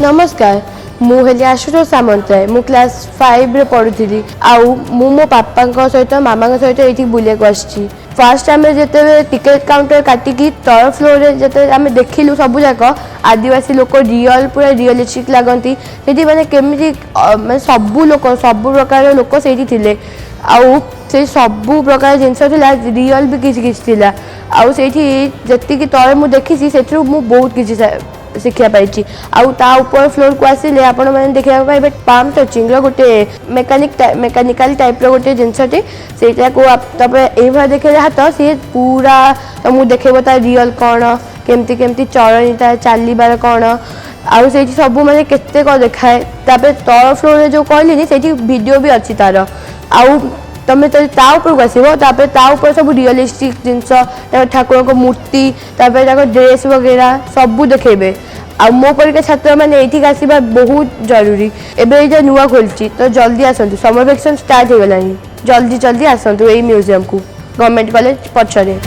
नमस्कार मुझे आशुतोष सामंतराय मु क्लास 5 रे पढ़ुली आउ मो पापा सहित मामा सहित ये बुले फर्स्ट आम जो टिकेट काउंटर काटिकी तल फ्लोर जो आम देखिलु सबू जाक आदिवासी लोक रियल पूरा रियलिस्टिक लगती से मैंने केमी मैं सबू लोक सब प्रकार लोक से आउ से सबू प्रकार जिनस रियल भी किसी थिला आउ से जी तले मुझे देखी से बहुत किसी शिक्षा पाई आउ ता ऊपर फ्लोर को आसिले आपण मैंने देखा पाइबे पाम टचिंग गोटे मेकानिकल टाइप गोटे जिनसटे सेटा को ये देखे हाथ सी पूरा तुमको देखेब ता रियल कौन केमती केमती चलनी चलबार कौन आउ से सब मैंने केते देखाए तापर तल फ्लोर जो कहली से वीडियो भी अच्छी तार आउ तुम ता ऊपर आसो ता ऊपर सब रियलिस्टिक जिनस ठाकुर को मूर्ति ड्रेस वगैरह सबू देखेबे आ मो परिका छात्र मैंने ये आसवा बहुत जरूरी एवं नुआ खोलची तो जल्दी आसतु समर वैकेशन स्टार्ट हो गलानी जल्दी जल्दी आसतु यही म्यूजियम को गवर्नमेंट कॉलेज पछरे।